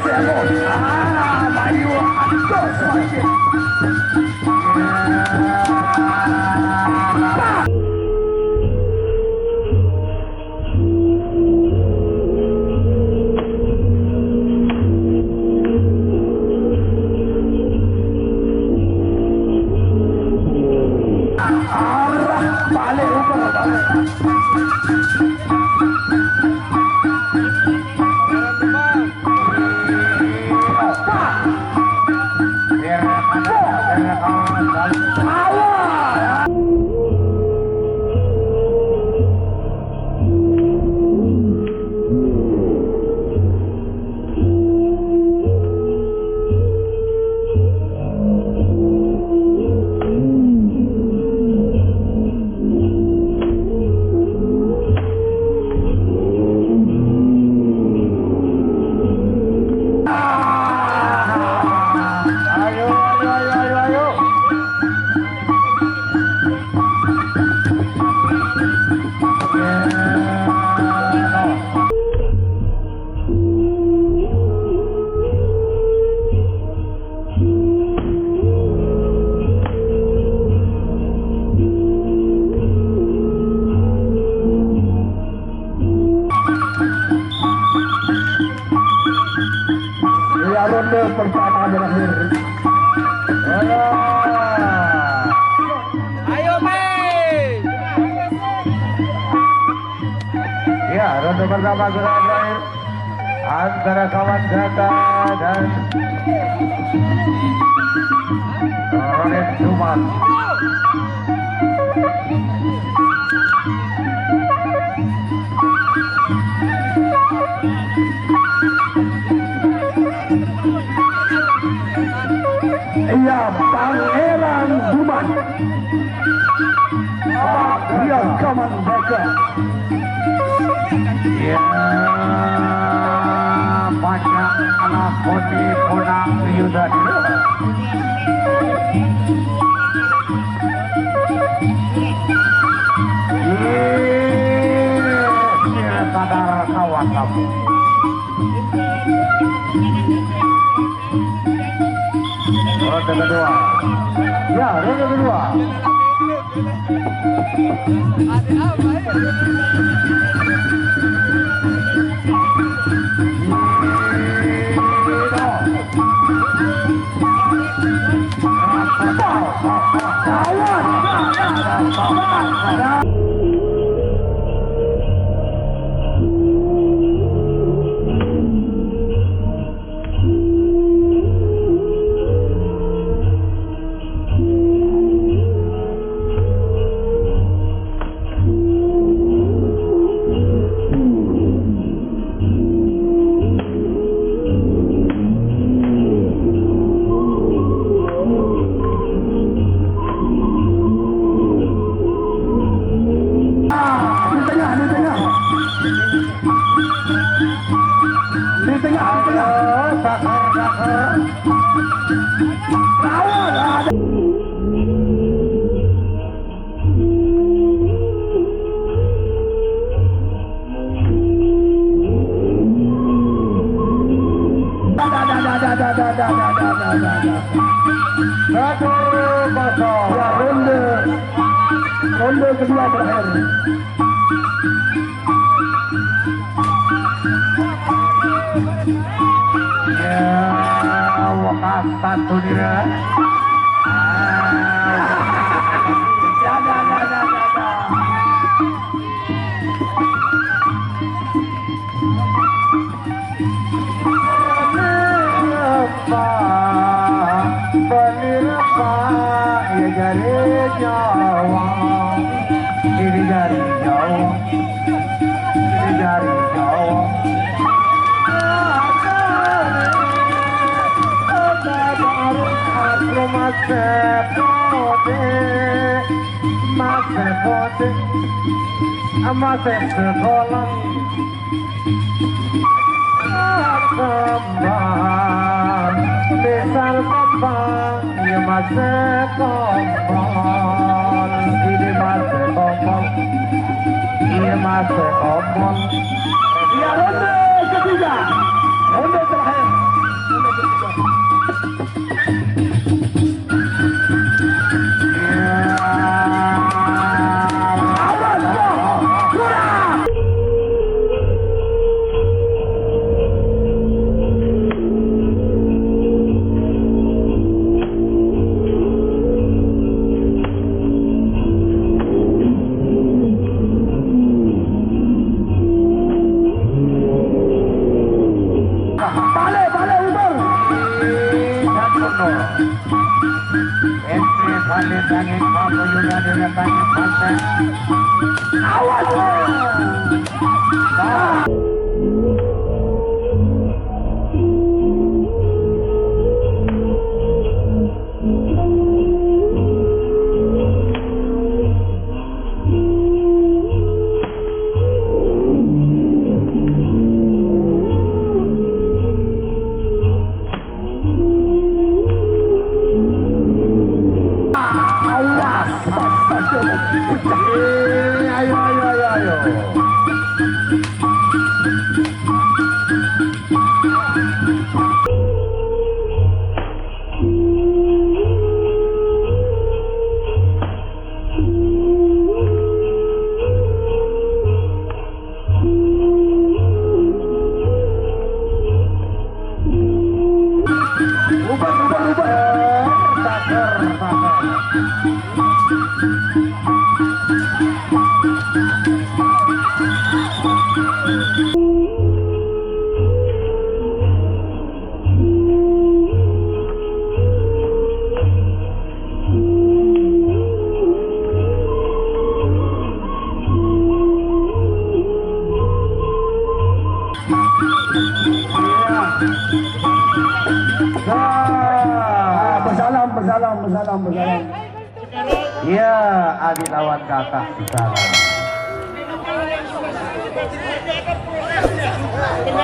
Cebol. Bayu Antos Masjid. Balik ubah balik. Ronde pertama berakhir. Ayo, Mei. Ya, ronde pertama berakhir antara kawan Gata dan Ronet Duman. Iya, Pangeran Duman. Dia kaman baca. Ya, banyak anak koni konang yudan. Ini sadar kawan kamu. Ronde kedua. Ya, ronde kedua. Satu kosong. Ya, ronde kedua terakhir. Ya, wakas satu dia. Amase sekolah kembang besar kembang ya mase kembang ini mase kembang ini mase kembang ya ronde ketiga ronde terakhir datangin kamu juga didatangin pantai. Awas! Bersalam. Iya, adik lawan kakak bersalam.